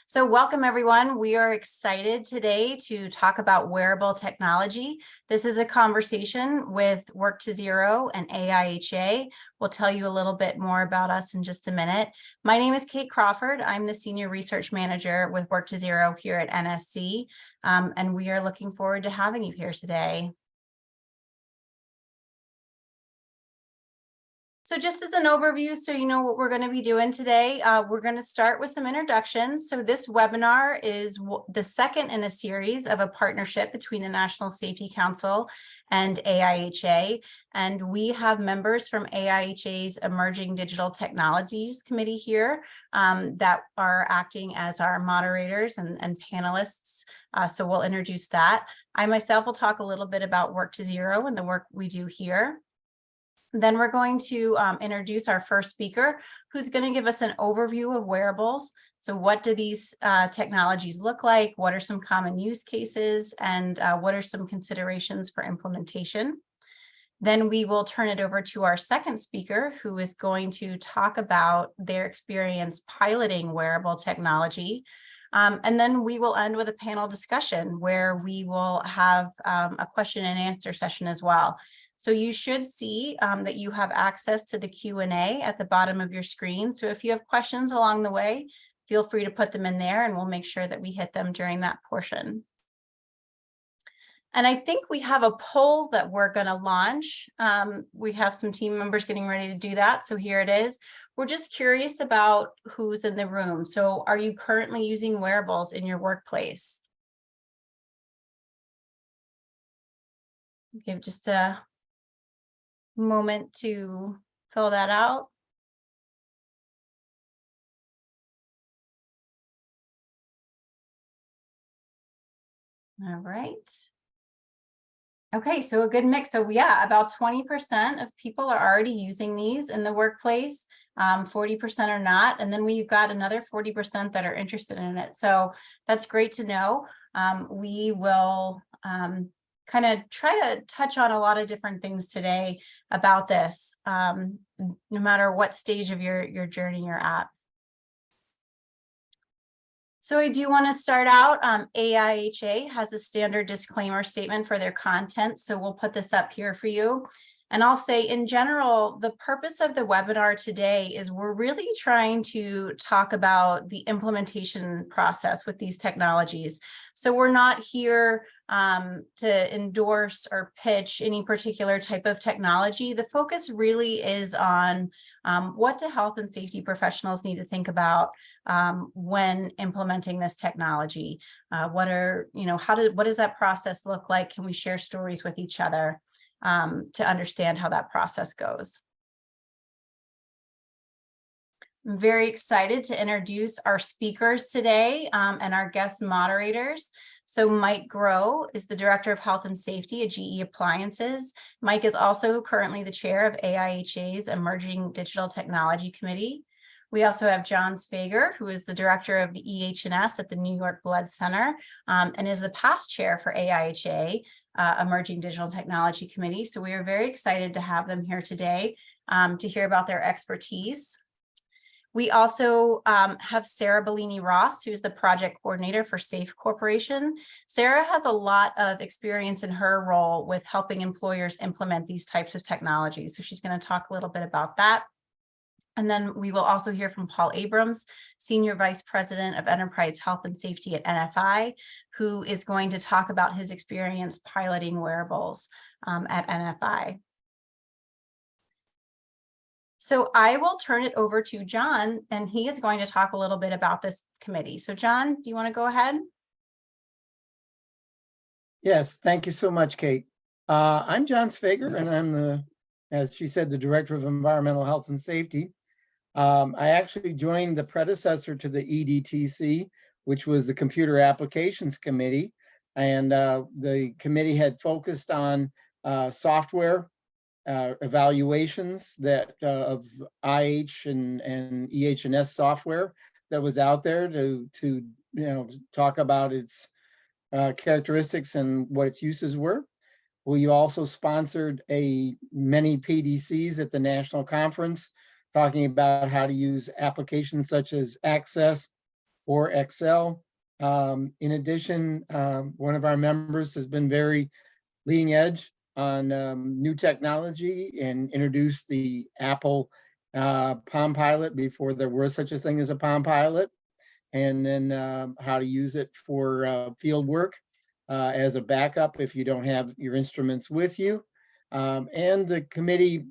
So welcome everyone. We are excited today to talk about wearable technology. This is a conversation with Work to Zero and AIHA. We'll tell you a little bit more about us in just a minute. My name is Kate Crawford. I'm the Senior Research Manager with Work to Zero here at NSC, and we are looking forward to having you here today. So just as an overview, so you know what we're going to be doing today, we're going to start with some introductions. So this webinar is the second in a series of a partnership between the National Safety Council and AIHA. And we have members from AIHA's Emerging Digital Technologies Committee here that are acting as our moderators and panelists. So we'll introduce that. I myself will talk a little bit about Work to Zero and the work we do here. Then we're going to introduce our first speaker, who's going to give us an overview of wearables. So what do these technologies look like? What are some common use cases? And what are some considerations for implementation? Then we will turn it over to our second speaker, who is going to talk about their experience piloting wearable technology. And then we will end with a panel discussion where we will have a question and answer session as well. So you should see that you have access to the Q&A at the bottom of your screen. So if you have questions along the way, feel free to put them in there and we'll make sure that we hit them during that portion. And I think we have a poll that we're going to launch. We have some team members getting ready to do that. So here it is. We're just curious about who's in the room. So are you currently using wearables in your workplace? Give just a moment to fill that out. All right. Okay, so a good mix. So yeah, about 20% of people are already using these in the workplace, 40% are not, and then we've got another 40% that are interested in it. So that's great to know. We will kind of try to touch on a lot of different things today about this, no matter what stage of your journey you're at. So I do want to start out, AIHA has a standard disclaimer statement for their content, so we'll put this up here for you. And I'll say in general, the purpose of the webinar today is we're really trying to talk about the implementation process with these technologies. So we're not here to endorse or pitch any particular type of technology. The focus really is on what do health and safety professionals need to think about when implementing this technology. What does that process look like? Can we share stories with each other to understand how that process goes? I'm very excited to introduce our speakers today and our guest moderators. So Mike Groh is the Director of Health and Safety at GE Appliances. Mike is also currently the chair of AIHA's Emerging Digital Technology Committee. We also have John Svager, who is the Director of the EH&S at the New York Blood Center and is the past chair for AIHA, Emerging Digital Technology Committee. So we are very excited to have them here today to hear about their expertise. We also have Sarah Bellini-Ross, who's the project coordinator for SAFE Corporation. Sarah has a lot of experience in her role with helping employers implement these types of technologies. So she's going to talk a little bit about that. And then we will also hear from Paul Abrams, Senior Vice President of Enterprise Health and Safety at NFI, who is going to talk about his experience piloting wearables at NFI. So I will turn it over to John, and he is going to talk a little bit about this committee. So John, do you want to go ahead? Yes, thank you so much, Kate. I'm John Svager, and I'm as she said, the Director of Environmental Health and Safety. I actually joined the predecessor to the EDTC, which was the Computer Applications Committee. And the committee had focused on software evaluations that of IH and EH&S software that was out there to talk about its characteristics and what its uses were. We also sponsored many PDCs at the national conference, talking about how to use applications such as Access or Excel. In addition, one of our members has been very leading edge on new technology and introduced the Apple Palm Pilot before there was such a thing as a Palm Pilot, and then how to use it for field work as a backup if you don't have your instruments with you. And the committee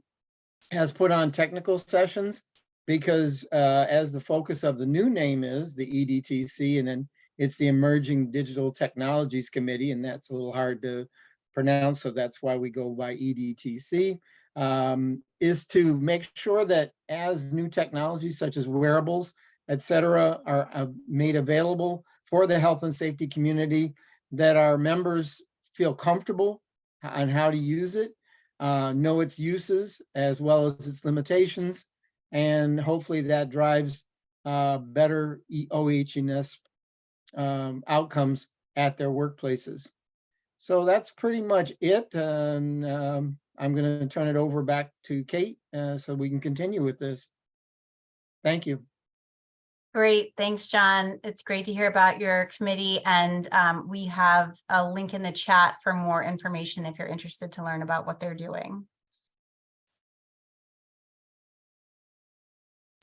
has put on technical sessions because as the focus of the new name is the EDTC, and then it's the Emerging Digital Technologies Committee, and that's a little hard to pronounce, so that's why we go by EDTC, is to make sure that as new technologies such as wearables, et cetera, are made available for the health and safety community, that our members feel comfortable on how to use it, know its uses as well as its limitations, and hopefully that drives better OEHS outcomes at their workplaces. So that's pretty much it. And I'm going to turn it over back to Kate so we can continue with this. Thank you. Great. Thanks, John. It's great to hear about your committee. And we have a link in the chat for more information if you're interested to learn about what they're doing.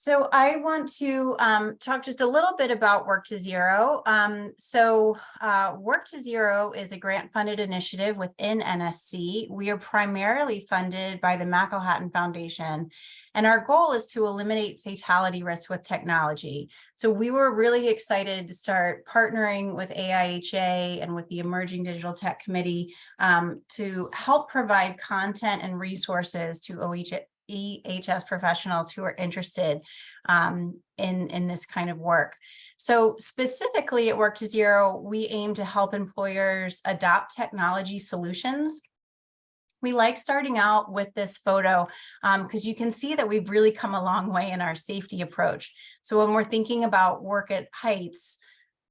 So I want to talk just a little bit about Work to Zero. Work to Zero is a grant-funded initiative within NSC. We are primarily funded by the McElhatton Foundation, and our goal is to eliminate fatality risk with technology. So we were really excited to start partnering with AIHA and with the Emerging Digital Tech Committee to help provide content and resources to OEHS professionals who are interested in this kind of work. So specifically at Work to Zero, we aim to help employers adopt technology solutions. We like starting out with this photo because you can see that we've really come a long way in our safety approach. So when we're thinking about work at heights,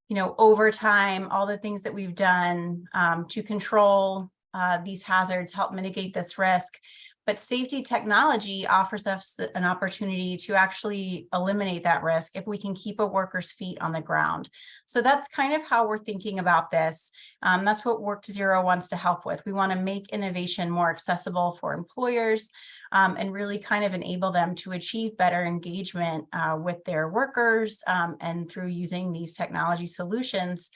you know, over time, all the things that we've done to control these hazards, help mitigate this risk. But safety technology offers us an opportunity to actually eliminate that risk if we can keep a worker's feet on the ground. So that's kind of how we're thinking about this. That's what Work to Zero wants to help with. We want to make innovation more accessible for employers and really kind of enable them to achieve better engagement with their workers and through using these technology solutions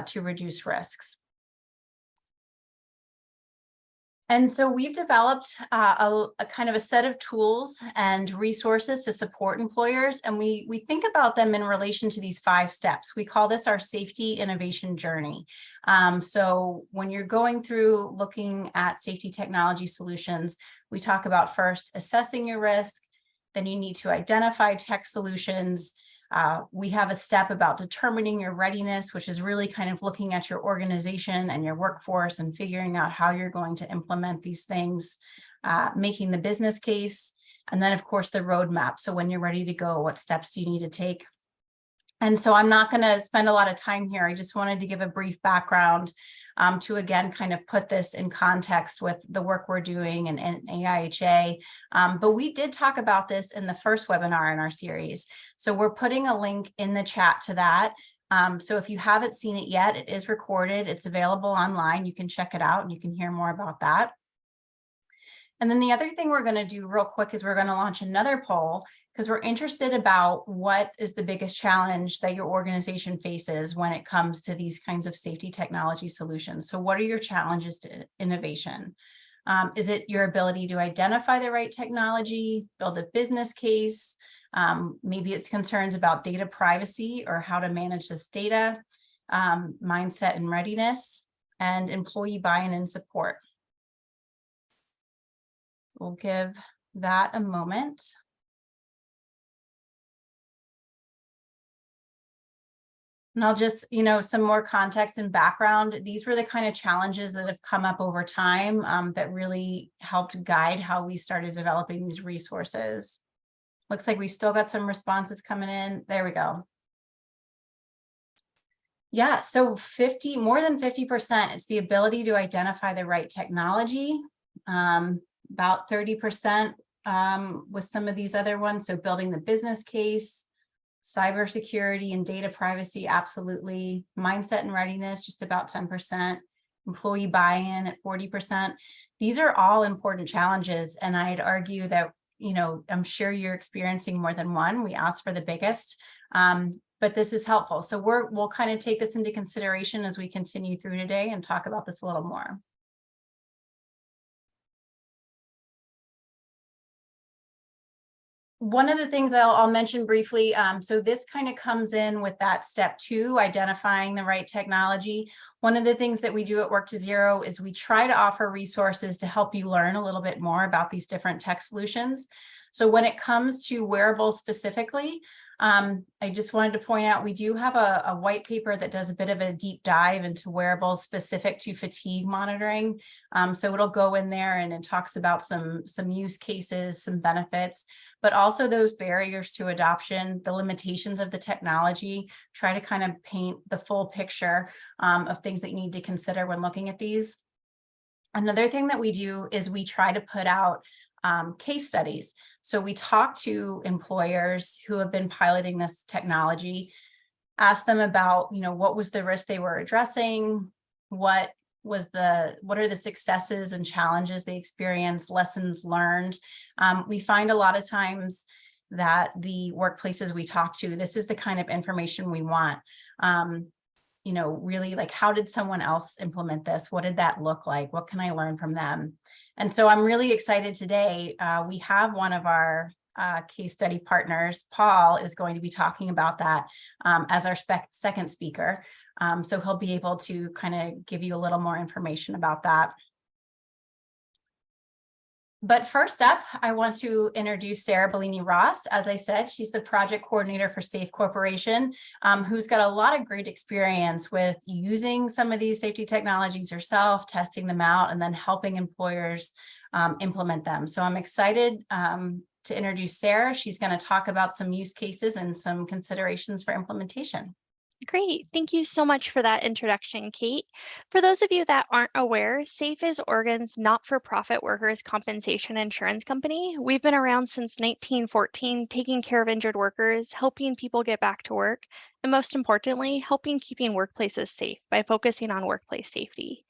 to reduce risks. And so we've developed a kind of a set of tools and resources to support employers, and we think about them in relation to these 5 steps. We call this our safety innovation journey. So when you're going through looking at safety technology solutions, we talk about first assessing your risk, then you need to identify tech solutions. We have a step about determining your readiness, which is really kind of looking at your organization and your workforce and figuring out how you're going to implement these things, making the business case, and then of course the roadmap. So when you're ready to go, what steps do you need to take? And so I'm not going to spend a lot of time here. I just wanted to give a brief background to again kind of put this in context with the work we're doing and AIHA. But we did talk about this in the first webinar in our series. So we're putting a link in the chat to that. So if you haven't seen it yet, it is recorded. It's available online. You can check it out and you can hear more about that. And then the other thing we're going to do real quick is we're going to launch another poll because we're interested about what is the biggest challenge that your organization faces when it comes to these kinds of safety technology solutions. So what are your challenges to innovation? Is it your ability to identify the right technology, build a business case? Maybe it's concerns about data privacy or how to manage this data, mindset and readiness, and employee buy-in and support. We'll give that a moment. And I'll just, some more context and background. These were the kind of challenges that have come up over time that really helped guide how we started developing these resources. Looks like we still got some responses coming in. There we go. Yeah, so more than 50% is the ability to identify the right technology. About 30% with some of these other ones. So building the business case, Cybersecurity and data privacy, absolutely. Mindset and readiness, just about 10%. Employee buy-in at 40%. These are all important challenges. And I'd argue that, I'm sure you're experiencing more than one. We asked for the biggest, but this is helpful. So we'll kind of take this into consideration as we continue through today and talk about this a little more. One of the things I'll mention briefly, so this kind of comes in with that step 2, identifying the right technology. One of the things that we do at Work to Zero is we try to offer resources to help you learn a little bit more about these different tech solutions. So when it comes to wearables specifically, I just wanted to point out, we do have a white paper that does a bit of a deep dive into wearables specific to fatigue monitoring. So it'll go in there and it talks about some use cases, some benefits, but also those barriers to adoption, the limitations of the technology, try to kind of paint the full picture of things that you need to consider when looking at these. Another thing that we do is we try to put out case studies. So we talk to employers who have been piloting this technology, ask them about, what was the risk they were addressing, what are the successes and challenges they experienced, lessons learned. We find a lot of times that the workplaces we talk to, this is the kind of information we want. Really, like, how did someone else implement this? What did that look like? What can I learn from them? And so I'm really excited today. We have one of our case study partners, Paul, is going to be talking about that as our second speaker. So he'll be able to kind of give you a little more information about that. But first up, I want to introduce Sarah Bellini Ross. As I said, she's the project coordinator for Safe Corporation, who's got a lot of great experience with using some of these safety technologies herself, testing them out, and then helping employers implement them. So I'm excited to introduce Sarah. She's going to talk about some use cases and some considerations for implementation. Great. Thank you so much for that introduction, Kate. For those of you that aren't aware, SAFE is Oregon's not-for-profit workers' compensation insurance company. We've been around since 1914, taking care of injured workers, helping people get back to work, and most importantly, helping keeping workplaces safe by focusing on workplace safety.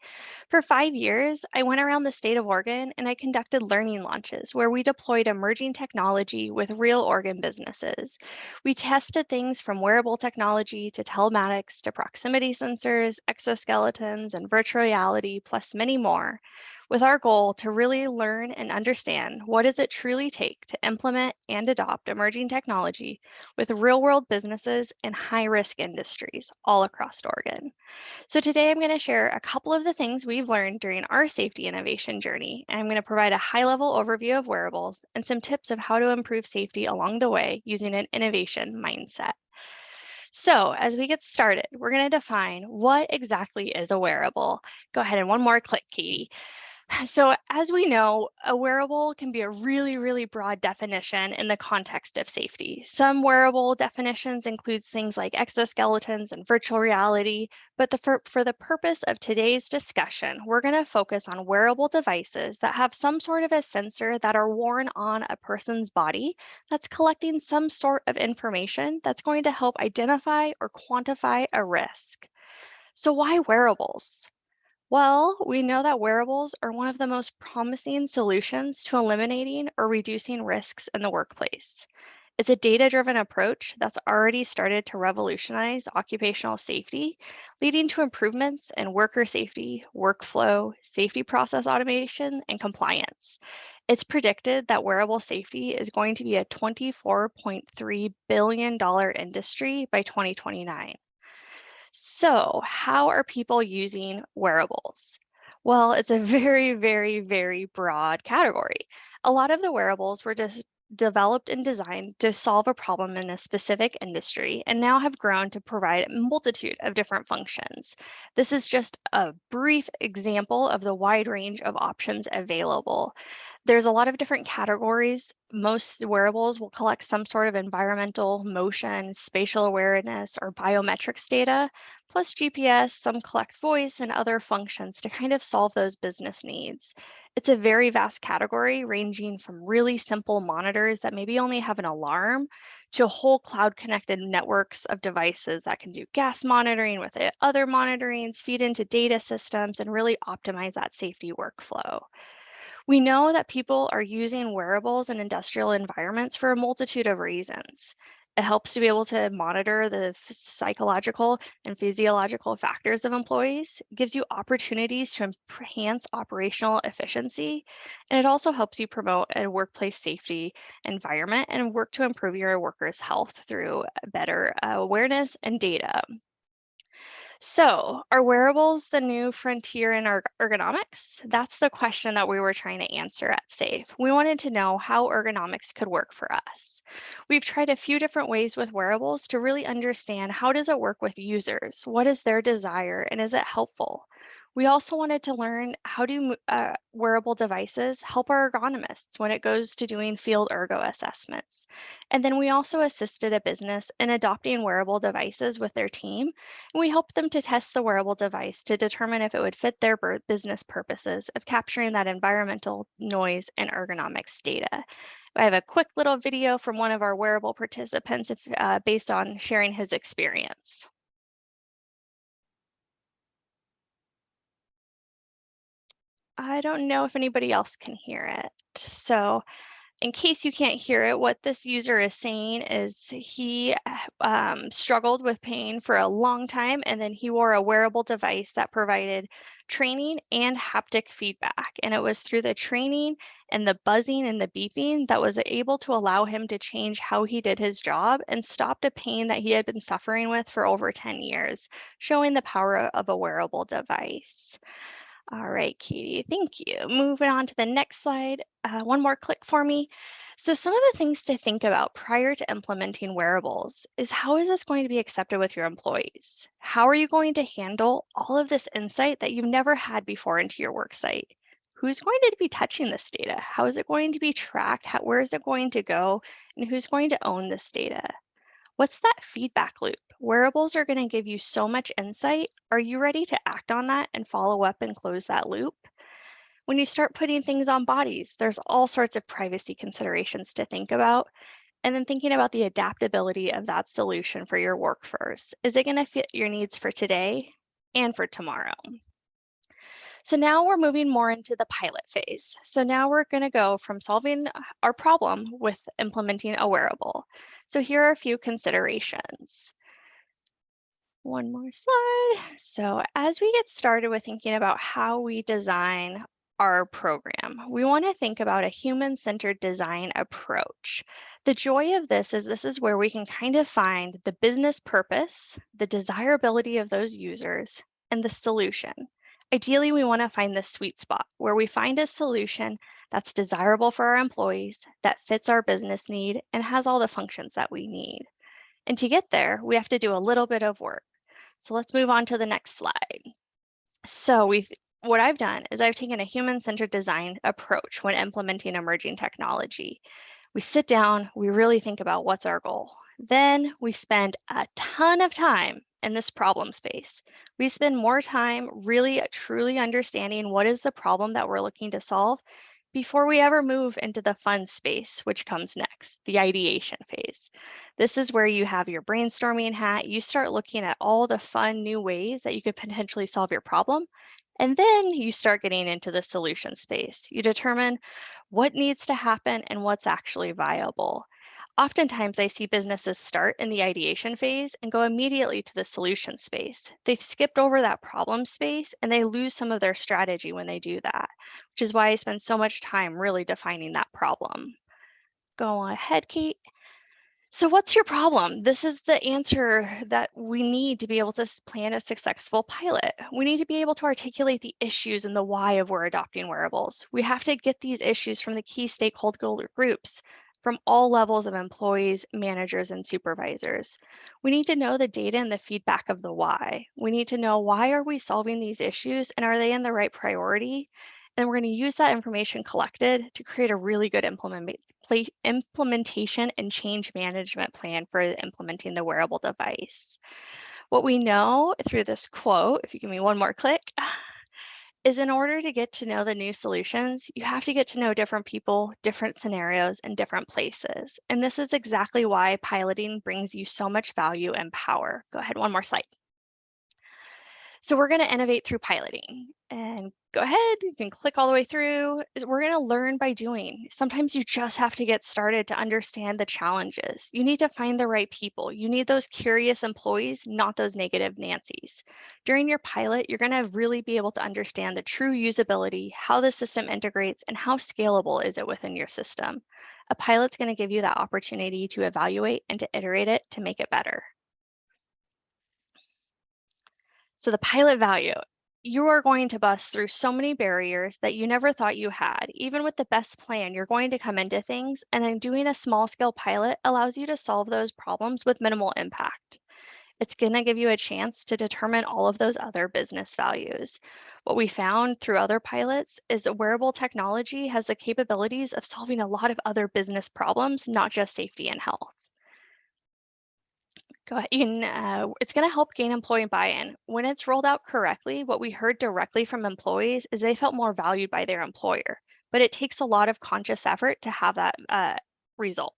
For 5 years, I went around the state of Oregon and I conducted learning launches where we deployed emerging technology with real Oregon businesses. We tested things from wearable technology to telematics to proximity sensors, exoskeletons, and virtual reality, plus many more, with our goal to really learn and understand what does it truly take to implement and adopt emerging technology with real-world businesses and high-risk industries all across Oregon. So today I'm going to share a couple of the things we've learned during our safety innovation journey, and I'm going to provide a high-level overview of wearables and some tips of how to improve safety along the way using an innovation mindset. So as we get started, we're going to define what exactly is a wearable. Go ahead and one more click, Katie. So as we know, a wearable can be a really, really broad definition in the context of safety. Some wearable definitions include things like exoskeletons and virtual reality, but for the purpose of today's discussion, we're going to focus on wearable devices that have some sort of a sensor that are worn on a person's body that's collecting some sort of information that's going to help identify or quantify a risk. So why wearables? Well, we know that wearables are one of the most promising solutions to eliminating or reducing risks in the workplace. It's a data-driven approach that's already started to revolutionize occupational safety, leading to improvements in worker safety, workflow, safety process automation, and compliance. It's predicted that wearable safety is going to be a $24.3 billion industry by 2029. So, how are people using wearables? Well, it's a very, very, very broad category. A lot of the wearables were just developed and designed to solve a problem in a specific industry and now have grown to provide a multitude of different functions. This is just a brief example of the wide range of options available. There's a lot of different categories. Most wearables will collect some sort of environmental, motion, spatial awareness, or biometrics data, plus GPS, some collect voice and other functions to kind of solve those business needs. It's a very vast category ranging from really simple monitors that maybe only have an alarm to whole cloud connected networks of devices that can do gas monitoring with other monitorings, feed into data systems, and really optimize that safety workflow. We know that people are using wearables in industrial environments for a multitude of reasons. It helps to be able to monitor the psychological and physiological factors of employees, it gives you opportunities to enhance operational efficiency, and it also helps you promote a workplace safety environment and work to improve your workers' health through better awareness and data. So, are wearables the new frontier in our ergonomics? That's the question that we were trying to answer at SAFE. We wanted to know how ergonomics could work for us. We've tried a few different ways with wearables to really understand how does it work with users? What is their desire and is it helpful? We also wanted to learn how do wearable devices help our ergonomists when it goes to doing field ergo assessments. And then we also assisted a business in adopting wearable devices with their team, and we helped them to test the wearable device to determine if it would fit their business purposes of capturing that environmental noise and ergonomics data. I have a quick little video from one of our wearable participants based on sharing his experience. I don't know if anybody else can hear it. So in case you can't hear it, what this user is saying is he struggled with pain for a long time, and then he wore a wearable device that provided training and haptic feedback. And it was through the training and the buzzing and the beeping that was able to allow him to change how he did his job and stopped a pain that he had been suffering with for over 10 years, showing the power of a wearable device. All right, Katie, thank you. Moving on to the next slide. One more click for me. So some of the things to think about prior to implementing wearables is how is this going to be accepted with your employees? How are you going to handle all of this insight that you've never had before into your work site? Who's going to be touching this data? How is it going to be tracked? Where is it going to go? And who's going to own this data? What's that feedback loop? Wearables are going to give you so much insight. Are you ready to act on that and follow up and close that loop? When you start putting things on bodies, there's all sorts of privacy considerations to think about. And then thinking about the adaptability of that solution for your workforce. Is it going to fit your needs for today and for tomorrow? So now we're moving more into the pilot phase. So now we're going to go from solving our problem with implementing a wearable. So here are a few considerations. One more slide. So as we get started with thinking about how we design our program, we want to think about a human-centered design approach. The joy of this is where we can kind of find the business purpose, the desirability of those users, and the solution. Ideally, we want to find the sweet spot where we find a solution that's desirable for our employees, that fits our business need, and has all the functions that we need. And to get there, we have to do a little bit of work. So let's move on to the next slide. So what I've done is I've taken a human-centered design approach when implementing emerging technology. We sit down, we really think about what's our goal. Then we spend a ton of time in this problem space. We spend more time really truly understanding what is the problem that we're looking to solve before we ever move into the fun space, which comes next, the ideation phase. This is where you have your brainstorming hat. You start looking at all the fun new ways that you could potentially solve your problem. And then you start getting into the solution space. You determine what needs to happen and what's actually viable. Oftentimes, I see businesses start in the ideation phase and go immediately to the solution space. They've skipped over that problem space and they lose some of their strategy when they do that, which is why I spend so much time really defining that problem. Go ahead, Kate. So what's your problem? This is the answer that we need to be able to plan a successful pilot. We need to be able to articulate the issues and the why of we're adopting wearables. We have to get these issues from the key stakeholder groups, from all levels of employees, managers, and supervisors. We need to know the data and the feedback of the why. We need to know why are we solving these issues and are they in the right priority? And we're going to use that information collected to create a really good implementation and change management plan for implementing the wearable device. What we know through this quote, if you give me one more click, is in order to get to know the new solutions, you have to get to know different people, different scenarios, and different places. And this is exactly why piloting brings you so much value and power. Go ahead, one more slide. So we're going to innovate through piloting, and go ahead, you can click all the way through. We're going to learn by doing. Sometimes you just have to get started to understand the challenges. You need to find the right people. You need those curious employees, not those negative Nancys. During your pilot, you're going to really be able to understand the true usability, how the system integrates, and how scalable is it within your system. A pilot's going to give you that opportunity to evaluate and to iterate it to make it better. So the pilot value, you are going to bust through so many barriers that you never thought you had. Even with the best plan, you're going to come into things, and then doing a small scale pilot allows you to solve those problems with minimal impact. It's going to give you a chance to determine all of those other business values. What we found through other pilots is that wearable technology has the capabilities of solving a lot of other business problems, not just safety and health. Go ahead. It's going to help gain employee buy-in. When it's rolled out correctly, what we heard directly from employees is they felt more valued by their employer, but it takes a lot of conscious effort to have that result.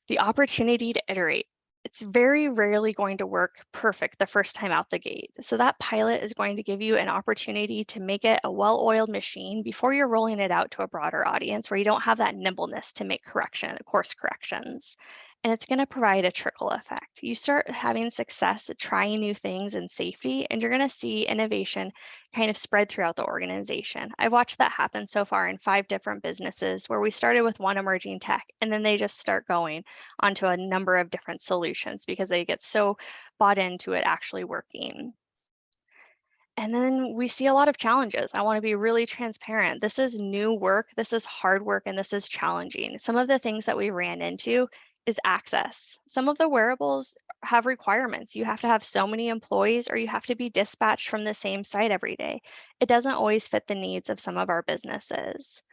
The opportunity to iterate. It's very rarely going to work perfect the first time out the gate. So that pilot is going to give you an opportunity to make it a well-oiled machine before you're rolling it out to a broader audience where you don't have that nimbleness to make course corrections. And it's going to provide a trickle effect. You start having success at trying new things in safety, and you're going to see innovation kind of spread throughout the organization. I've watched that happen so far in 5 different businesses where we started with one emerging tech, and then they just start going onto a number of different solutions because they get so bought into it actually working. And then we see a lot of challenges. I want to be really transparent. This is new work, this is hard work, and this is challenging. Some of the things that we ran into is access. Some of the wearables have requirements. You have to have so many employees, or you have to be dispatched from the same site every day. It doesn't always fit the needs of some of our businesses.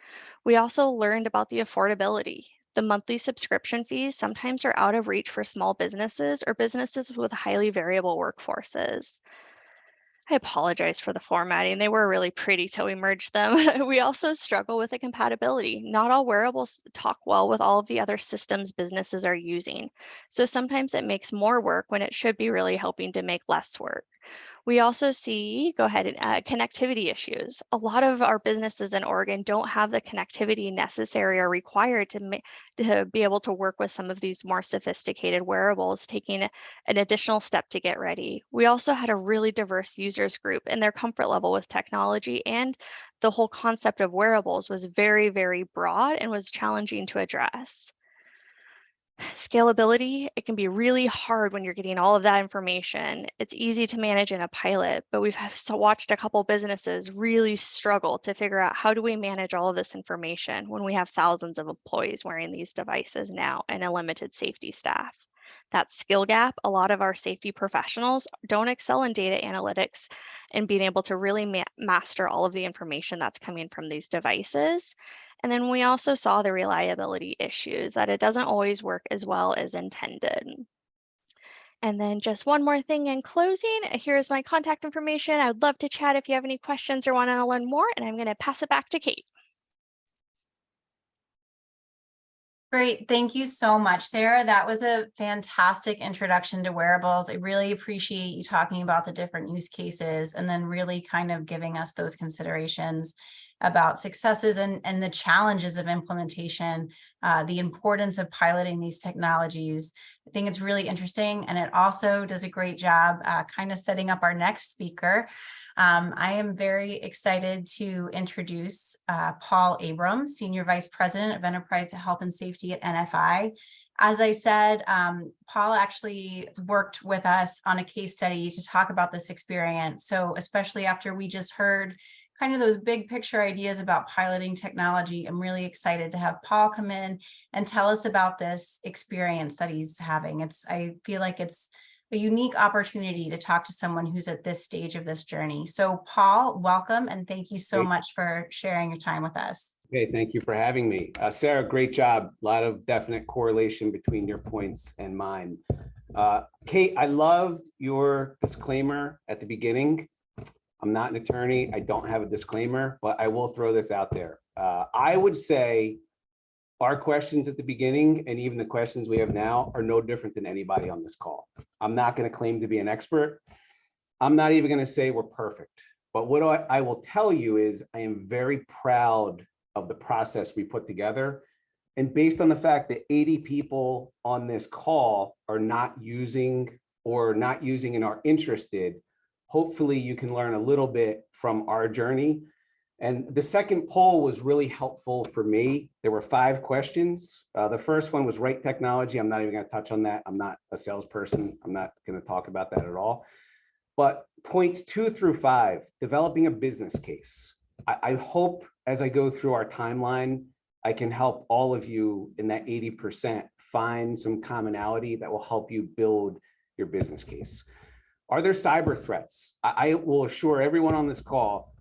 We also learned about the affordability. The monthly subscription fees sometimes are out of reach for small businesses or businesses with highly variable workforces. I apologize for the formatting. They were really pretty till we merged them. We also struggle with the compatibility. Not all wearables talk well with all of the other systems businesses are using. So sometimes it makes more work when it should be really helping to make less work. We also see, go ahead, and connectivity issues. A lot of our businesses in Oregon don't have the connectivity necessary or required to be able to work with some of these more sophisticated wearables, taking an additional step to get ready. We also had a really diverse users group, and their comfort level with technology and the whole concept of wearables was very, very broad and was challenging to address. Scalability, it can be really hard when you're getting all of that information. It's easy to manage in a pilot, but we've watched a couple businesses really struggle to figure out how do we manage all of this information when we have thousands of employees wearing these devices now and a limited safety staff. That skill gap, a lot of our safety professionals don't excel in data analytics and being able to really master all of the information that's coming from these devices. And then we also saw the reliability issues, that it doesn't always work as well as intended. And then just one more thing in closing, here's my contact information. I would love to chat if you have any questions or want to learn more, and I'm going to pass it back to Kate. Great. Thank you so much, Sarah. That was a fantastic introduction to wearables. I really appreciate you talking about the different use cases and then really kind of giving us those considerations about successes and the challenges of implementation, the importance of piloting these technologies. I think it's really interesting, and it also does a great job kind of setting up our next speaker. I am very excited to introduce Paul Abrams, Senior Vice President of Enterprise Health and Safety at NFI. As I said, Paul actually worked with us on a case study to talk about this experience. So especially after we just heard kind of those big picture ideas about piloting technology, I'm really excited to have Paul come in and tell us about this experience that he's having. I feel like it's a unique opportunity to talk to someone who's at this stage of this journey. So Paul, welcome, and thank you so much for sharing your time with us. Okay, thank you for having me. Sarah, great job. A lot of definite correlation between your points and mine. Kate, I loved your disclaimer at the beginning. I'm not an attorney. I don't have a disclaimer, but I will throw this out there. I would say our questions at the beginning and even the questions we have now are no different than anybody on this call. I'm not going to claim to be an expert. I'm not even going to say we're perfect. But what I will tell you is I am very proud of the process we put together. And based on the fact that 80 people on this call are not using and are interested, hopefully you can learn a little bit from our journey. And the second poll was really helpful for me. There were 5 questions. The first one was right technology. I'm not even going to touch on that. I'm not a salesperson. I'm not going to talk about that at all. But points 2 through 5, developing a business case. I hope as I go through our timeline, I can help all of you in that 80% find some commonality that will help you build your business case. Are there cyber threats? I will assure everyone on this call,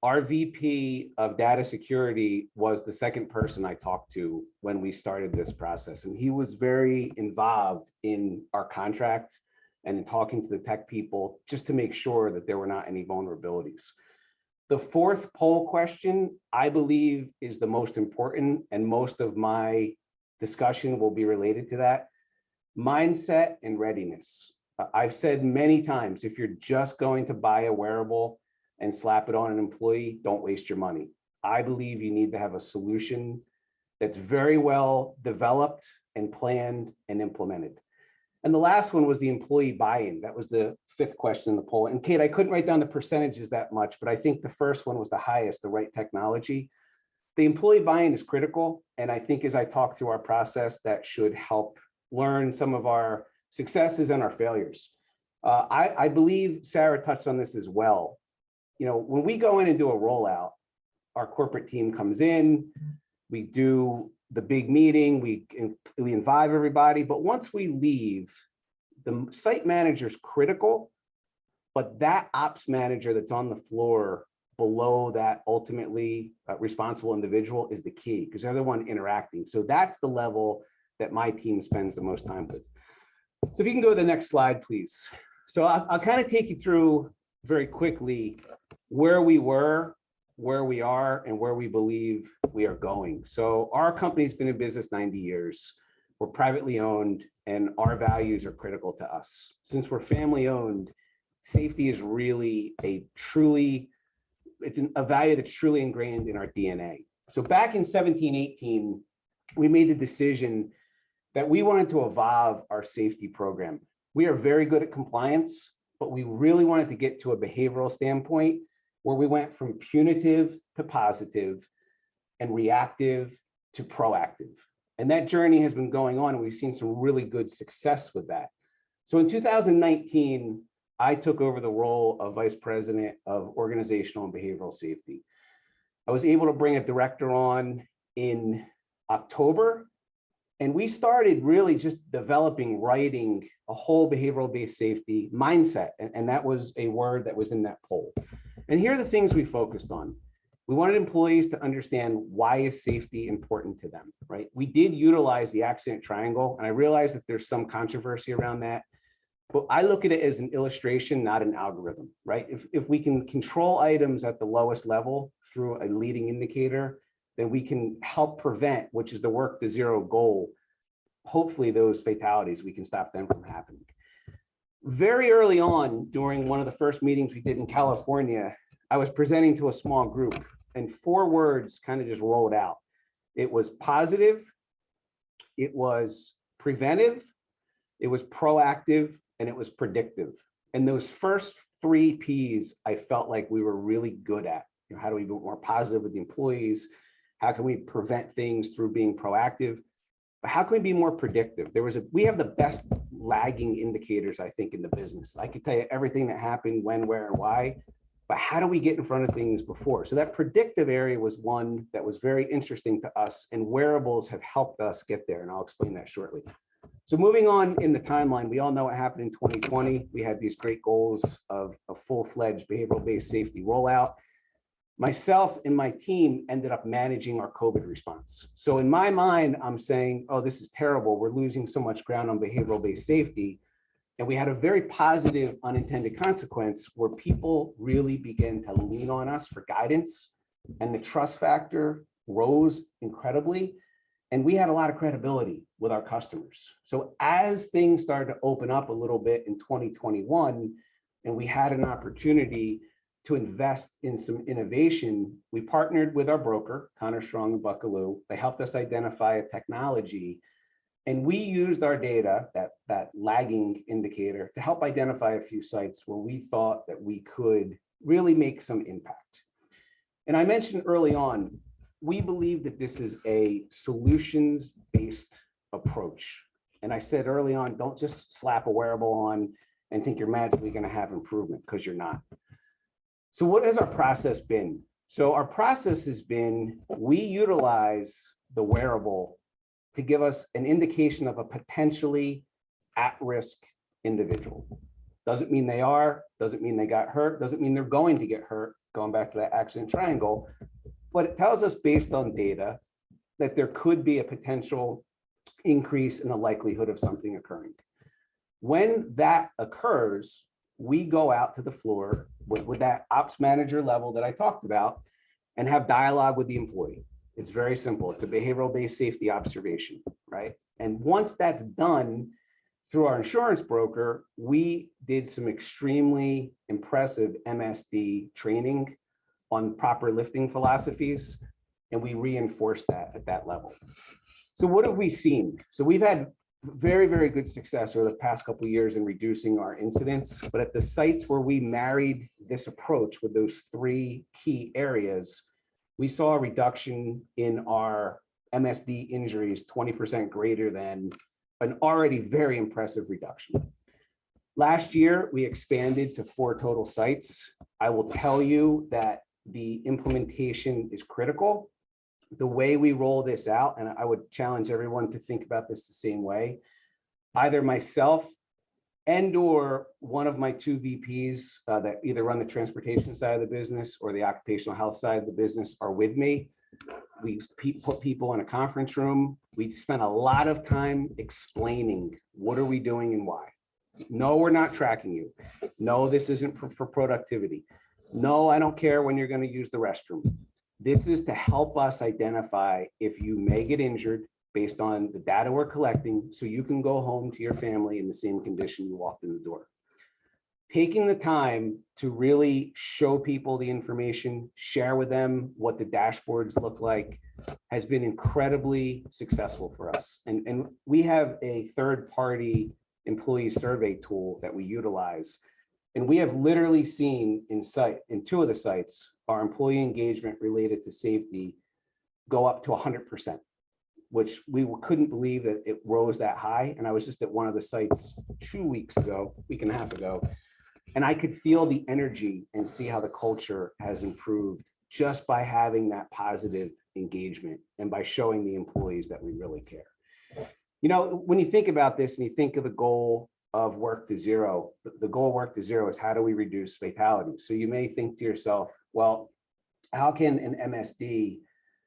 our VP of data security was the second person I talked to when we started this process. And he was very involved in our contract and in talking to the tech people just to make sure that there were not any vulnerabilities. The fourth poll question, I believe, is the most important, and most of my discussion will be related to that. Mindset and readiness. I've said many times, if you're just going to buy a wearable and slap it on an employee, don't waste your money. I believe you need to have a solution that's very well developed and planned and implemented. And the last one was the employee buy-in. That was the 5th question in the poll. And Kate, I couldn't write down the percentages that much, but I think the first one was the highest, the right technology. The employee buy-in is critical. And I think as I talk through our process, that should help learn some of our successes and our failures. I believe Sarah touched on this as well. You know, when we go in and do a rollout, our corporate team comes in, we do the big meeting, we invite everybody, but once we leave, the site manager is critical, but that ops manager that's on the floor below that ultimately responsible individual is the key, because they're the one interacting. So that's the level that my team spends the most time with. So if you can go to the next slide, please. So I'll kind of take you through very quickly where we were, where we are, and where we believe we are going. So our company's been in business 90 years. We're privately owned, and our values are critical to us. Since we're family owned, safety is really a value that's truly ingrained in our DNA. So back in 1718, we made the decision that we wanted to evolve our safety program. We are very good at compliance, but we really wanted to get to a behavioral standpoint where we went from punitive to positive and reactive to proactive. And that journey has been going on, and we've seen some really good success with that. So in 2019, I took over the role of Vice President of Organizational and Behavioral Safety. I was able to bring a director on in October, and we started really just writing a whole behavioral-based safety mindset. And that was a word that was in that poll. And here are the things we focused on. We wanted employees to understand why is safety important to them, right? We did utilize the accident triangle, and I realize that there's some controversy around that, but I look at it as an illustration, not an algorithm, right? If we can control items at the lowest level through a leading indicator, then we can help prevent, which is the work to zero goal, hopefully those fatalities, we can stop them from happening. Very early on, during one of the first meetings we did in California, I was presenting to a small group, and 4 words kind of just rolled out. It was positive, it was preventive, it was proactive, and it was predictive. And those first 3 Ps, I felt like we were really good at. You know, how do we be more positive with the employees? How can we prevent things through being proactive? But how can we be more predictive? We have the best lagging indicators, I think, in the business. I could tell you everything that happened, when, where, and why, but how do we get in front of things before? So that predictive area was one that was very interesting to us, and wearables have helped us get there, and I'll explain that shortly. So moving on in the timeline, we all know what happened in 2020. We had these great goals of a full-fledged behavioral-based safety rollout. Myself and my team ended up managing our COVID response. So in my mind, I'm saying, oh, this is terrible. We're losing so much ground on behavioral-based safety. And we had a very positive unintended consequence where people really began to lean on us for guidance, and the trust factor rose incredibly. And we had a lot of credibility with our customers. So as things started to open up a little bit in 2021, and we had an opportunity to invest in some innovation, we partnered with our broker, Connor Strong and Buckaloo. They helped us identify a technology, and we used our data, that lagging indicator, to help identify a few sites where we thought that we could really make some impact. And I mentioned early on, we believe that this is a solutions-based approach. And I said early on, don't just slap a wearable on and think you're magically going to have improvement, because you're not. So what has our process been? So our process has been, we utilize the wearable to give us an indication of a potentially at-risk individual. Doesn't mean they are, doesn't mean they got hurt, doesn't mean they're going to get hurt, going back to that accident triangle, but it tells us based on data that there could be a potential increase in the likelihood of something occurring. When that occurs, we go out to the floor with that ops manager level that I talked about and have dialogue with the employee. It's very simple. It's a behavioral-based safety observation, right? And once that's done through our insurance broker, we did some extremely impressive MSD training on proper lifting philosophies, and we reinforced that at that level. So what have we seen? So we've had very, very good success over the past couple of years in reducing our incidents, but at the sites where we married this approach with those three key areas, we saw a reduction in our MSD injuries 20% greater than an already very impressive reduction. Last year, we expanded to 4 total sites. I will tell you that the implementation is critical. The way we roll this out, and I would challenge everyone to think about this the same way, either myself and or one of my 2 VPs that either run the transportation side of the business or the occupational health side of the business are with me. We put people in a conference room. We spent a lot of time explaining what are we doing and why. No, we're not tracking you. No, this isn't for productivity. No, I don't care when you're going to use the restroom. This is to help us identify if you may get injured based on the data we're collecting, so you can go home to your family in the same condition you walked in the door. Taking the time to really show people the information, share with them what the dashboards look like, has been incredibly successful for us. And we have a third-party employee survey tool that we utilize. And we have literally seen in 2 of the sites, our employee engagement related to safety go up to 100%, which we couldn't believe that it rose that high. And I was just at one of the sites 2 weeks ago, week and a half ago, and I could feel the energy and see how the culture has improved just by having that positive engagement and by showing the employees that we really care. You know, when you think about this and you think of the goal of work to zero, the goal of work to zero is how do we reduce fatalities? So you may think to yourself, well, how can an MSD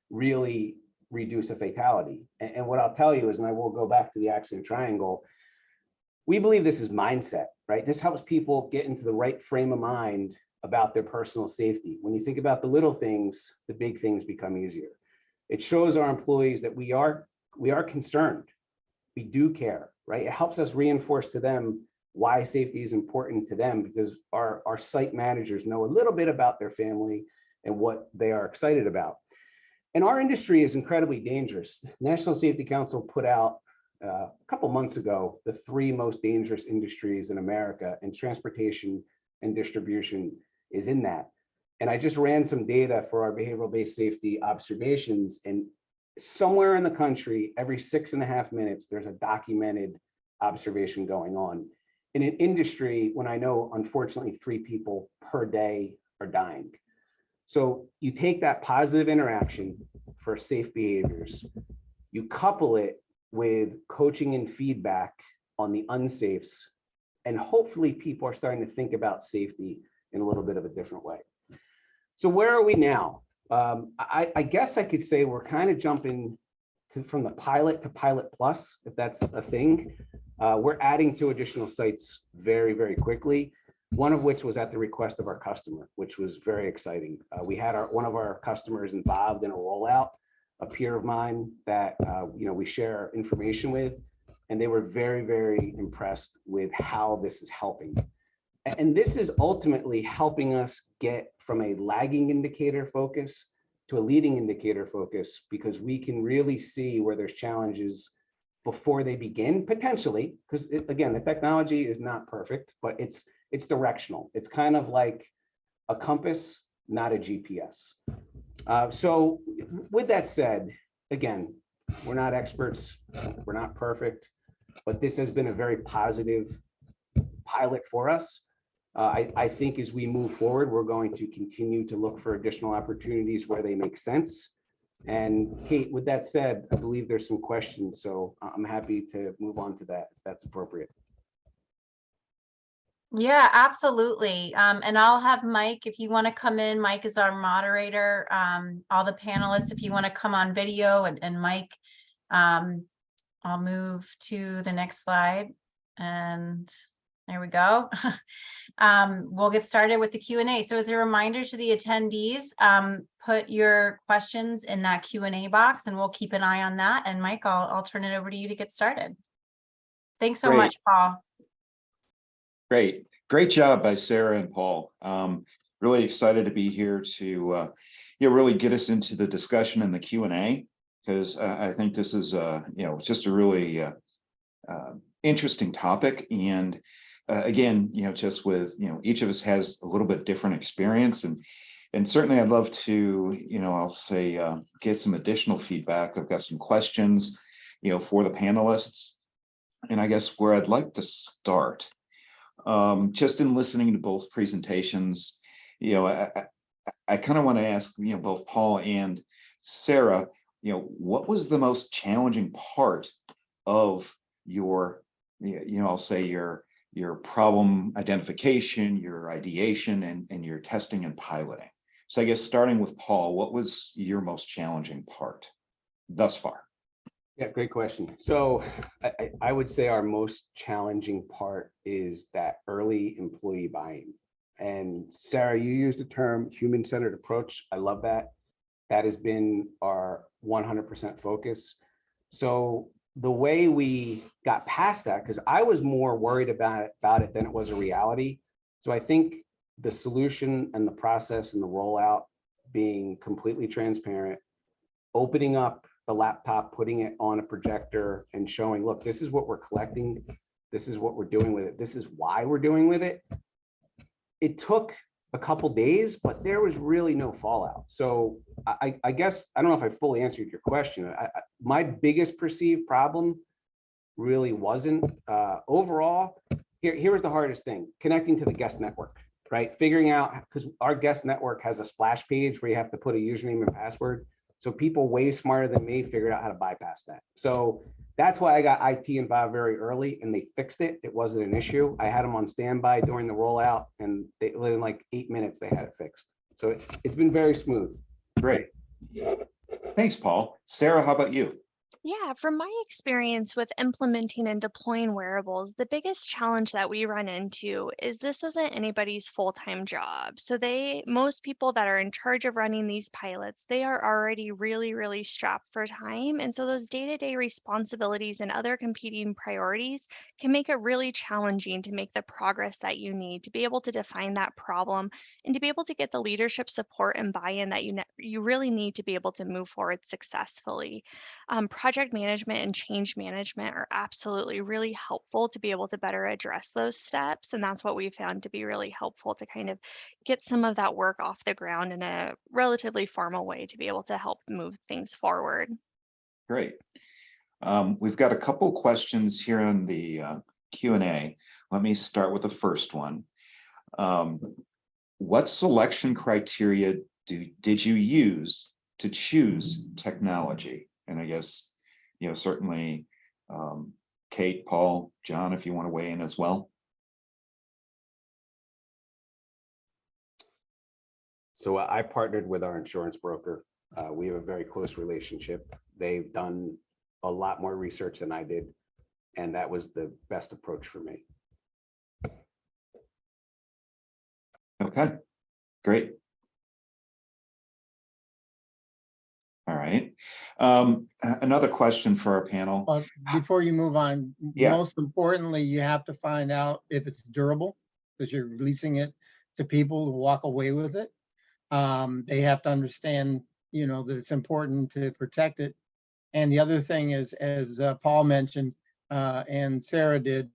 really reduce a fatality? And what I'll tell you is, and I will go back to the accident triangle, we believe this is mindset, right? This helps people get into the right frame of mind about their personal safety. When you think about the little things, the big things become easier. It shows our employees that we are concerned. We do care, right? It helps us reinforce to them why safety is important to them, because our site managers know a little bit about their family and what they are excited about. And our industry is incredibly dangerous. National Safety Council put out a couple months ago the 3 most dangerous industries in America, and transportation and distribution is in that. And I just ran some data for our behavioral-based safety observations, and somewhere in the country, every 6.5 minutes, there's a documented observation going on. In an industry, when I know, unfortunately, 3 people per day are dying. So you take that positive interaction for safe behaviors, you couple it with coaching and feedback on the unsafes, and hopefully people are starting to think about safety in a little bit of a different way. So where are we now? I guess I could say we're kind of jumping from the pilot to pilot plus, if that's a thing. We're adding 2 additional sites very, very quickly. One of which was at the request of our customer, which was very exciting. We had one of our customers involved in a rollout, a peer of mine that we share information with, and they were very, very impressed with how this is helping. And this is ultimately helping us get from a lagging indicator focus to a leading indicator focus, because we can really see where there's challenges before they begin, potentially, because again, the technology is not perfect, but it's directional. It's kind of like a compass, not a GPS. So with that said, again, we're not experts, we're not perfect, but this has been a very positive pilot for us. I think as we move forward, we're going to continue to look for additional opportunities where they make sense. And Kate, with that said, I believe there's some questions, so I'm happy to move on to that if that's appropriate. Yeah, absolutely. And I'll have Mike, if you want to come in. Mike is our moderator. All the panelists, if you want to come on video, and Mike, I'll move to the next slide. And there we go. We'll get started with the Q&A. So as a reminder to the attendees, put your questions in that Q&A box and we'll keep an eye on that. And Mike, I'll turn it over to you to get started. Thanks so much, Paul. Great job by Sarah and Paul. Really excited to be here to really get us into the discussion and the Q&A, because I think this is just a really interesting topic. And again, just with each of us has a little bit different experience, and certainly I'd love to I'll say get some additional feedback. I've got some questions for the panelists, and I guess where I'd like to start, just in listening to both presentations, I kind of want to ask both Paul and Sarah, what was the most challenging part of your I'll say your problem identification, your ideation, and your testing and piloting? So I guess starting with Paul, what was your most challenging part thus far? Yeah, great question. So I would say our most challenging part is that early employee buy-in. And Sarah, you used the term human-centered approach. I love that. That has been our 100% focus. So the way we got past that, because I was more worried about it than it was a reality. So I think the solution and the process and the rollout being completely transparent, opening up the laptop, putting it on a projector and showing, look, this is what we're collecting. This is what we're doing with it. This is why we're doing with it. It took a couple days, but there was really no fallout. So I guess, I don't know if I fully answered your question. My biggest perceived problem really wasn't overall. Here was the hardest thing: connecting to the guest network, right? Figuring out, because our guest network has a splash page where you have to put a username and password. So people way smarter than me figured out how to bypass that. So that's why I got IT involved very early, and they fixed it. It wasn't an issue. I had them on standby during the rollout, and within like 8 minutes, they had it fixed. So it's been very smooth. Great. Thanks, Paul. Sarah, how about you? Yeah, from my experience with implementing and deploying wearables, the biggest challenge that we run into is this isn't anybody's full-time job. So most people that are in charge of running these pilots, they are already really, really strapped for time. And so those day-to-day responsibilities and other competing priorities can make it really challenging to make the progress that you need to be able to define that problem and to be able to get the leadership support and buy-in that you really need to be able to move forward successfully. Project management and change management are absolutely really helpful to be able to better address those steps. And that's what we found to be really helpful to kind of get some of that work off the ground in a relatively formal way to be able to help move things forward. Great. We've got a couple questions here on the Q&A. Let me start with the first one. What selection criteria did you use to choose technology? And I guess, certainly Kate, Paul, John, if you want to weigh in as well. So I partnered with our insurance broker. We have a very close relationship. They've done a lot more research than I did. And that was the best approach for me. Okay, great. All right. Another question for our panel. Before you move on, Yeah. most importantly, you have to find out if it's durable, because you're releasing it to people to walk away with it. They have to understand, that it's important to protect it. And the other thing is, as Paul mentioned, and Sarah did,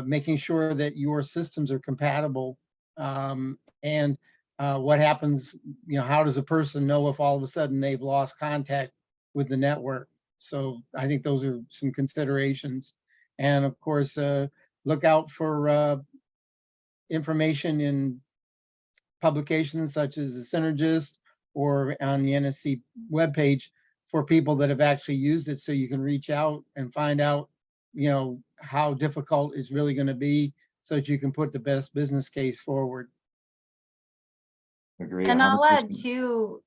making sure that your systems are compatible. And what happens, how does a person know if all of a sudden they've lost contact with the network? So I think those are some considerations. And of course, look out for information in publications such as the Synergist or on the NSC webpage for people that have actually used it, so you can reach out and find out, how difficult it's really going to be, so that you can put the best business case forward. Agree. And I'll add 100%. too,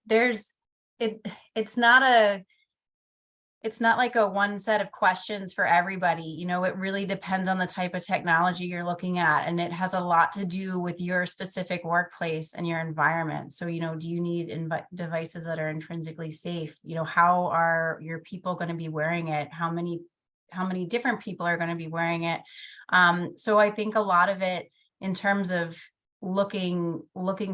it's not like a one set of questions for everybody. It really depends on the type of technology you're looking at, and it has a lot to do with your specific workplace and your environment. So, do you need devices that are intrinsically safe? How are your people going to be wearing it? How many different people are going to be wearing it? So I think a lot of it, in terms of looking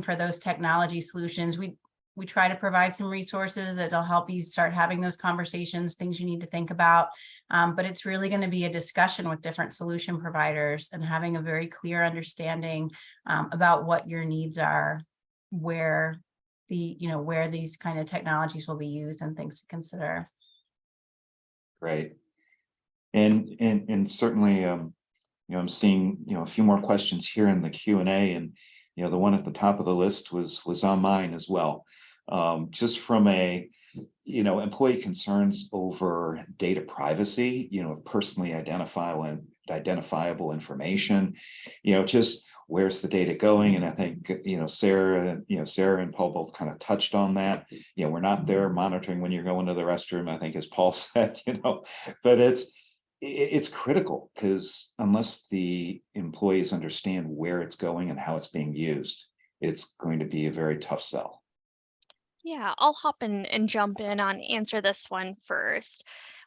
for those technology solutions, we try to provide some resources that'll help you start having those conversations, things you need to think about. But it's really going to be a discussion with different solution providers and having a very clear understanding about what your needs are, where these kind of technologies will be used, and things to consider. Great. And certainly, I'm seeing, a few more questions here in the Q&A, and, the one at the top of the list was on mine as well. Just from a, employee concerns over data privacy, personally identifiable information, just where's the data going? And I think, Sarah and Paul both kind of touched on that. We're not there monitoring when you're going to the restroom, I think, as Paul said, but it's critical, because unless the employees understand where it's going and how it's being used, it's going to be a very tough sell. Yeah, I'll hop in and jump in on answer this one first.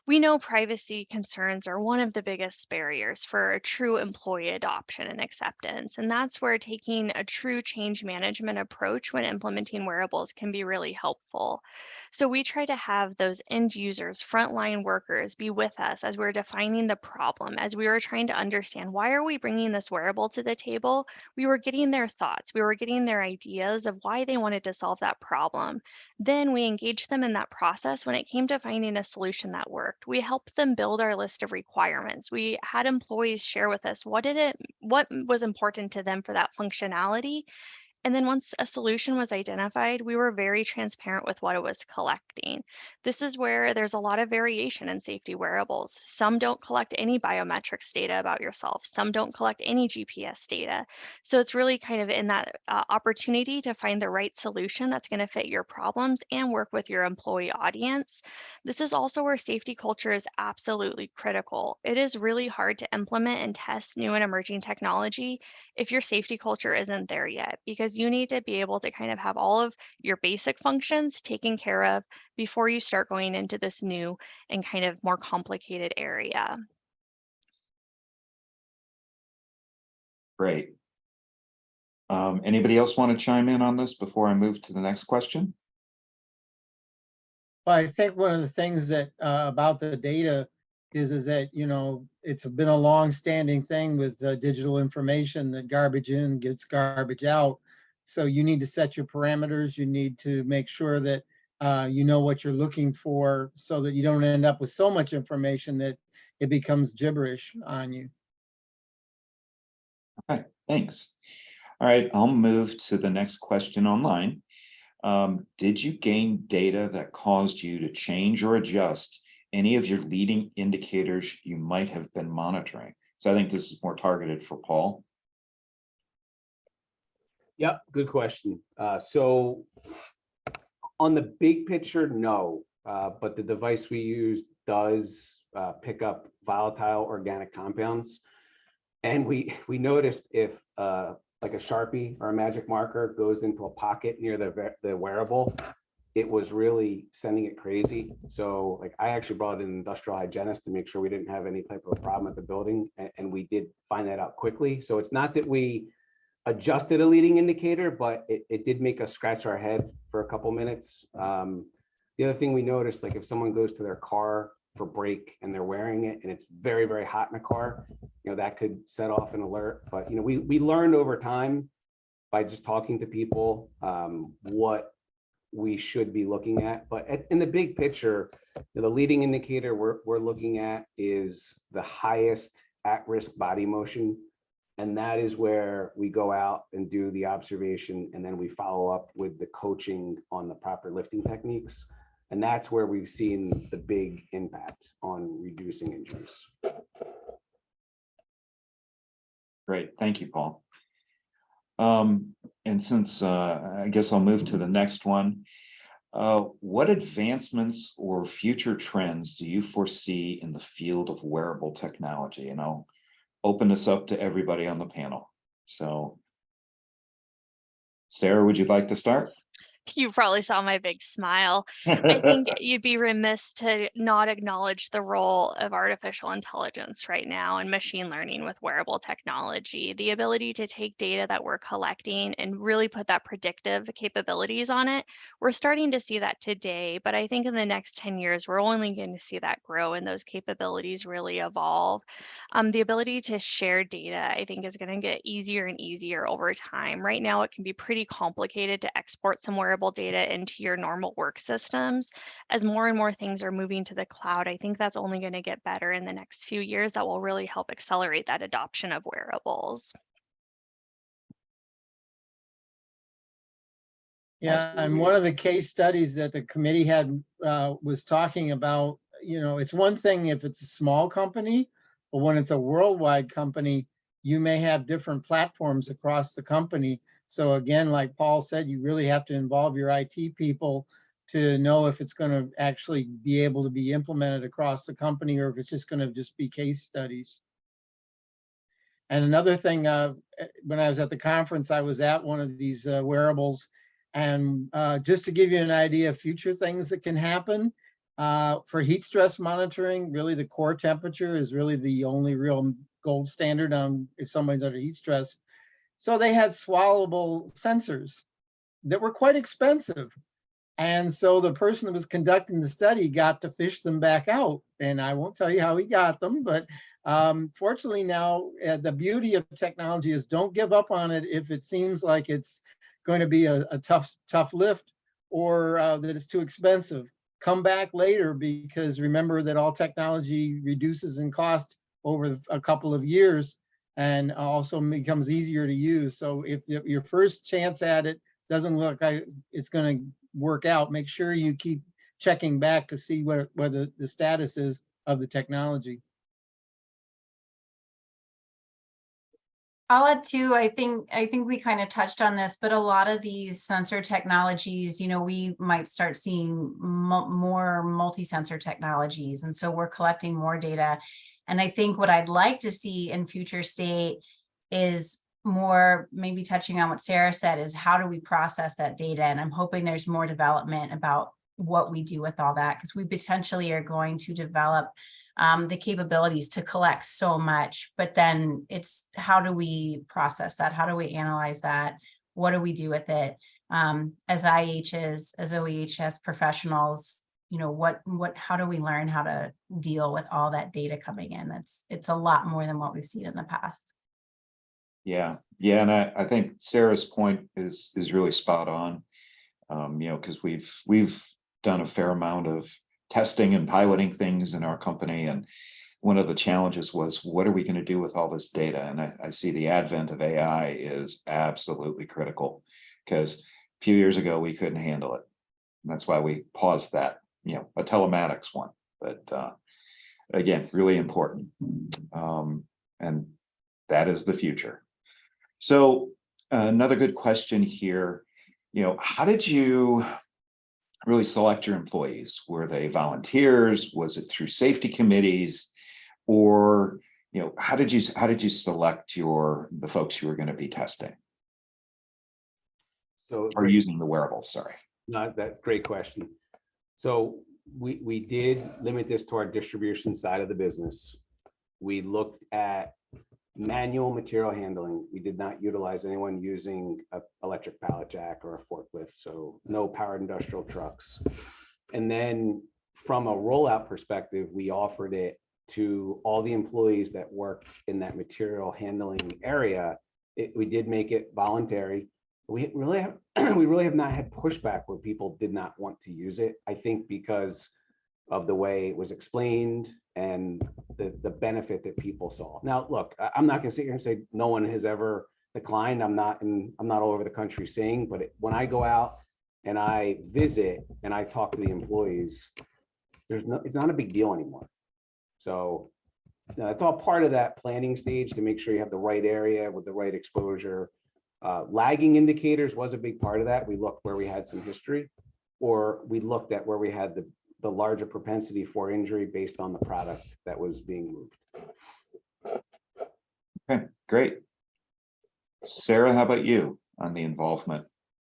We know privacy concerns are one of the biggest barriers for true employee adoption and acceptance, and that's where taking a true change management approach when implementing wearables can be really helpful. So we try to have those end users, frontline workers, be with us as we're defining the problem, as we were trying to understand, why are we bringing this wearable to the table? We were getting their thoughts, we were getting their ideas of why they wanted to solve that problem. Then we engaged them in that process when it came to finding a solution that worked. We helped them build our list of requirements. We had employees share with us what was important to them for that functionality. And then once a solution was identified, we were very transparent with what it was collecting. This is where there's a lot of variation in safety wearables. Some don't collect any biometrics data about yourself. Some don't collect any GPS data. So it's really kind of in that opportunity to find the right solution that's going to fit your problems and work with your employee audience. This is also where safety culture is absolutely critical. It is really hard to implement and test new and emerging technology if your safety culture isn't there yet, because you need to be able to kind of have all of your basic functions taken care of before you start going into this new and kind of more complicated area. Great. Anybody else want to chime in on this before I move to the next question? Well, I think one of the things that about the data is that, it's been a long-standing thing with digital information, that garbage in gets garbage out. So you need to set your parameters. You need to make sure that you know what you're looking for, so that you don't end up with so much information that it becomes gibberish on you. Okay, thanks. All right, I'll move to the next question online. Did you gain data that caused you to change or adjust any of your leading indicators you might have been monitoring? So I think this is more targeted for Paul. Yep, good question. So on the big picture, no, but the device we use does pick up volatile organic compounds. And we noticed if like a Sharpie or a magic marker goes into a pocket near the wearable, it was really sending it crazy. So like I actually brought in an industrial hygienist to make sure we didn't have any type of problem at the building. And we did find that out quickly. So it's not that we adjusted a leading indicator, but it did make us scratch our head for a couple minutes. The other thing we noticed, like if someone goes to their car for break and they're wearing it and it's very, very hot in the car, that could set off an alert. But, we learned over time by just talking to people what we should be looking at. But in the big picture, the leading indicator we're looking at is the highest at-risk body motion. And that is where we go out and do the observation, and then we follow up with the coaching on the proper lifting techniques. And that's where we've seen the big impact on reducing injuries. Great, thank you, Paul. And since I guess I'll move to the next one. What advancements or future trends do you foresee in the field of wearable technology? And I'll open this up to everybody on the panel. So, Sarah, would you like to start? You probably saw my big smile. I think you'd be remiss to not acknowledge the role of artificial intelligence right now and machine learning with wearable technology. The ability to take data that we're collecting and really put that predictive capabilities on it. We're starting to see that today, but I think in the next 10 years, we're only going to see that grow and those capabilities really evolve. The ability to share data, I think, is going to get easier and easier over time. Right now, it can be pretty complicated to export some wearable data into your normal work systems. As more and more things are moving to the cloud, I think that's only going to get better in the next few years. That will really help accelerate that adoption of wearables. Yeah, and one of the case studies that the committee had was talking about, it's one thing if it's a small company, but when it's a worldwide company, you may have different platforms across the company. So again, like Paul said, you really have to involve your IT people to know if it's going to actually be able to be implemented across the company or if it's just going to just be case studies. And another thing, when I was at the conference, I was at one of these wearables. And just to give you an idea of future things that can happen, for heat stress monitoring, really the core temperature is really the only real gold standard on if somebody's under heat stress. So they had swallowable sensors that were quite expensive. And so the person that was conducting the study got to fish them back out. And I won't tell you how he got them, but fortunately now the beauty of technology is don't give up on it if it seems like it's going to be a tough lift or that it's too expensive. Come back later, because remember that all technology reduces in cost over a couple of years and also becomes easier to use. So if your first chance at it doesn't look like it's going to work out, make sure you keep checking back to see where the status is of the technology. I'll add too, I think we kind of touched on this, but a lot of these sensor technologies, we might start seeing more multi-sensor technologies. And so we're collecting more data. And I think what I'd like to see in future state is more, maybe touching on what Sarah said, is how do we process that data? And I'm hoping there's more development about what we do with all that, because we potentially are going to develop the capabilities to collect so much, but then it's how do we process that? How do we analyze that? What do we do with it? As IHs, as OEHS professionals, how do we learn how to deal with all that data coming in? It's a lot more than what we've seen in the past. Yeah, and I think Sarah's point is really spot on. Because we've done a fair amount of testing and piloting things in our company, and one of the challenges was, what are we going to do with all this data? And I see the advent of AI is absolutely critical, because a few years ago we couldn't handle it. And that's why we paused that, a telematics one. But again, really important. And that is the future. So another good question here, how did you really select your employees? Were they volunteers? Was it through safety committees? Or, how did you select the folks you were going to be testing So or using the wearables? Sorry. not that great question. So we did limit this to our distribution side of the business. We looked at manual material handling. We did not utilize anyone using an electric pallet jack or a forklift, so no powered industrial trucks. And then from a rollout perspective, we offered it to all the employees that worked in that material handling area. We did make it voluntary. We really have not had pushback where people did not want to use it. I think because of the way it was explained and the benefit that people saw. Now, look, I'm not going to sit here and say no one has ever declined. I'm not all over the country saying, but when I go out and I visit and I talk to the employees, it's not a big deal anymore. So it's all part of that planning stage to make sure you have the right area with the right exposure. Lagging indicators was a big part of that. We looked where we had some history, or we looked at where we had the larger propensity for injury based on the product that was being moved. Okay, great. Sarah, how about you on the involvement?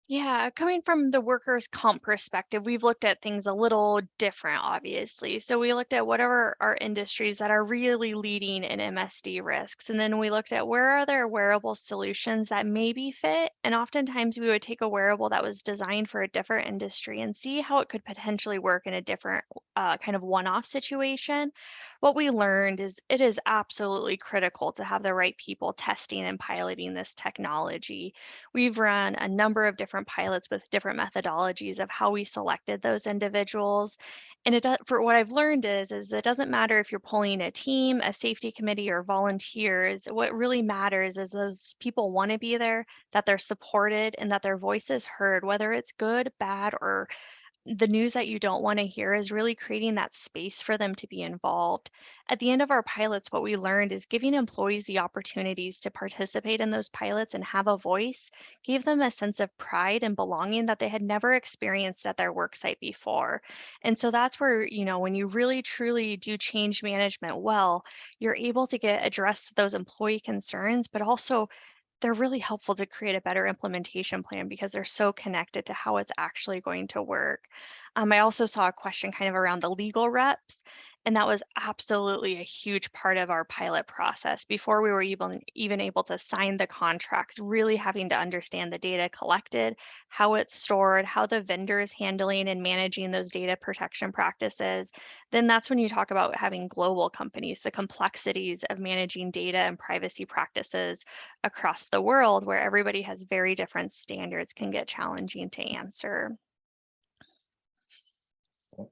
Yeah, coming from the workers' comp perspective, we've looked at things a little different, obviously. So we looked at what are our industries that are really leading in MSD risks. And then we looked at where are there wearable solutions that maybe fit. And oftentimes we would take a wearable that was designed for a different industry and see how it could potentially work in a different kind of one-off situation. What we learned is it is absolutely critical to have the right people testing and piloting this technology. We've run a number of different pilots with different methodologies of how we selected those individuals. And for what I've learned is it doesn't matter if you're pulling a team, a safety committee, or volunteers. What really matters is those people want to be there, that they're supported, and that their voice is heard, whether it's good, bad, or the news that you don't want to hear, is really creating that space for them to be involved. At the end of our pilots, what we learned is giving employees the opportunities to participate in those pilots and have a voice gave them a sense of pride and belonging that they had never experienced at their work site before. And so that's where, when you really truly do change management well, you're able to address those employee concerns, but also they're really helpful to create a better implementation plan because they're so connected to how it's actually going to work. I also saw a question kind of around the legal reps, and that was absolutely a huge part of our pilot process. Before we were even able to sign the contracts, really having to understand the data collected, how it's stored, how the vendor is handling and managing those data protection practices. Then that's when you talk about having global companies, the complexities of managing data and privacy practices across the world where everybody has very different standards can get challenging to answer.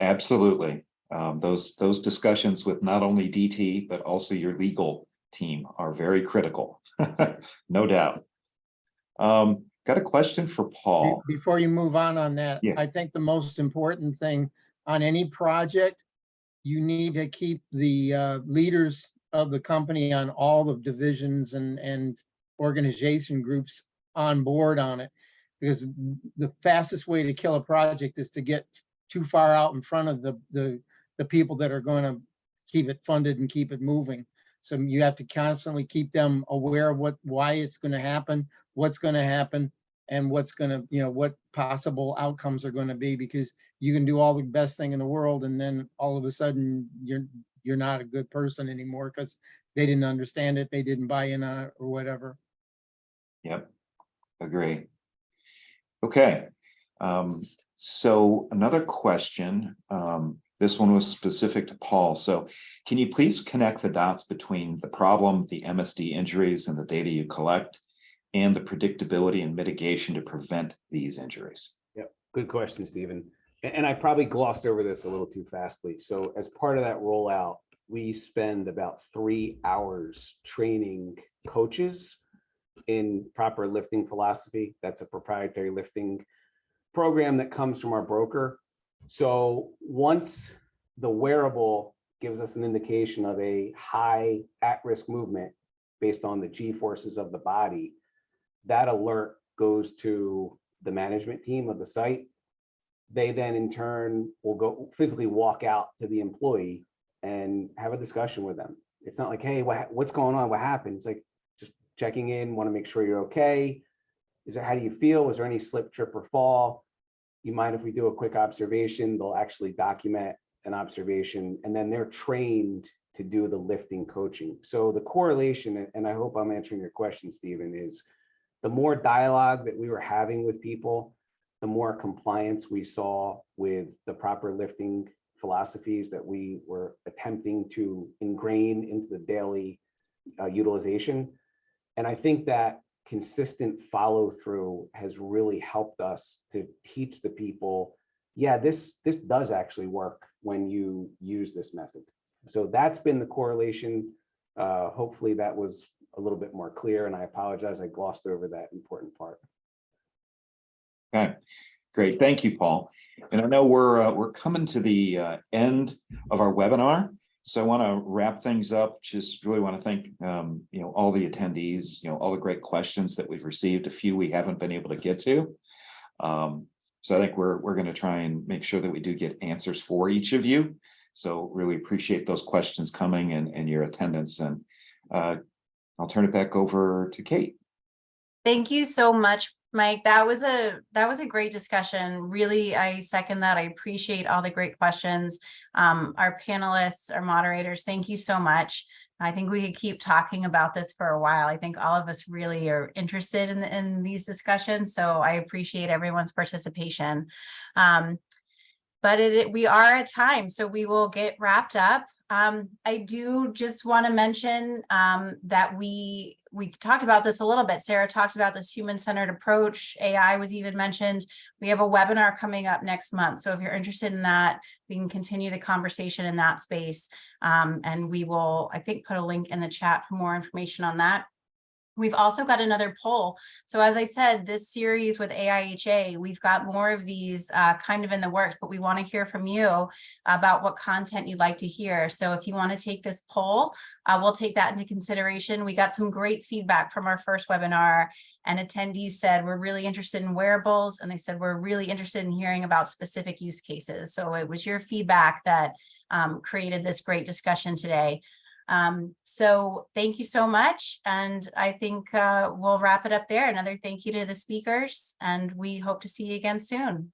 Absolutely. Those discussions with not only DT, but also your legal team are very critical, no doubt. Got a question for Paul. Before you move on that, Yeah. I think the most important thing on any project, you need to keep the leaders of the company on all the divisions and organization groups on board on it. Because the fastest way to kill a project is to get too far out in front of the people that are going to keep it funded and keep it moving. So you have to constantly keep them aware of why it's going to happen, what's going to happen, and what's going to, what possible outcomes are going to be, because you can do all the best thing in the world, and then all of a sudden you're not a good person anymore because they didn't understand it, they didn't buy in on it, or whatever. Yep, agree. Okay. So another question, this one was specific to Paul. So can you please connect the dots between the problem, the MSD injuries, and the data you collect, and the predictability and mitigation to prevent these injuries? Yep, good question, Stephen. And I probably glossed over this a little too fastly. So as part of that rollout, we spend about 3 hours training coaches in proper lifting philosophy. That's a proprietary lifting program that comes from our broker. So once the wearable gives us an indication of a high at-risk movement based on the G forces of the body, that alert goes to the management team of the site. they then in turn will go physically walk out to the employee and have a discussion with them. It's not like, hey, what's going on? What happened? It's like just checking in, want to make sure you're okay. How do you feel? Was there any slip, trip, or fall? You mind if we do a quick observation? They'll actually document an observation, and then they're trained to do the lifting coaching. So the correlation, and I hope I'm answering your question, Stephen, is the more dialogue that we were having with people, the more compliance we saw with the proper lifting philosophies that we were attempting to ingrain into the daily utilization. And I think that consistent follow through has really helped us to teach the people, yeah, this does actually work when you use this method. So that's been the correlation. Hopefully that was a little bit more clear, and I apologize, I glossed over that important part. Okay, great. Thank you, Paul. And I know we're coming to the end of our webinar, so I want to wrap things up. Just really want to thank all the attendees, all the great questions that we've received. A few we haven't been able to get to. So I think we're going to try and make sure that we do get answers for each of you. So really appreciate those questions coming and your attendance. And I'll turn it back over to Kate. Thank you so much, Mike. That was a great discussion. Really, I second that. I appreciate all the great questions. Our panelists, our moderators, thank you so much. I think we could keep talking about this for a while. I think all of us really are interested in these discussions. So I appreciate everyone's participation. But we are at time, so we will get wrapped up. I do just want to mention that we talked about this a little bit. Sarah talked about this human-centered approach. AI was even mentioned. We have a webinar coming up next month. So if you're interested in that, we can continue the conversation in that space. And we will, I think, put a link in the chat for more information on that. We've also got another poll. So as I said, this series with AIHA, we've got more of these kind of in the works, but we want to hear from you about what content you'd like to hear. So if you want to take this poll, we'll take that into consideration. We got some great feedback from our first webinar, and attendees said, we're really interested in wearables. And they said, we're really interested in hearing about specific use cases. So it was your feedback that created this great discussion today. So thank you so much. And I think we'll wrap it up there. Another thank you to the speakers, and we hope to see you again soon.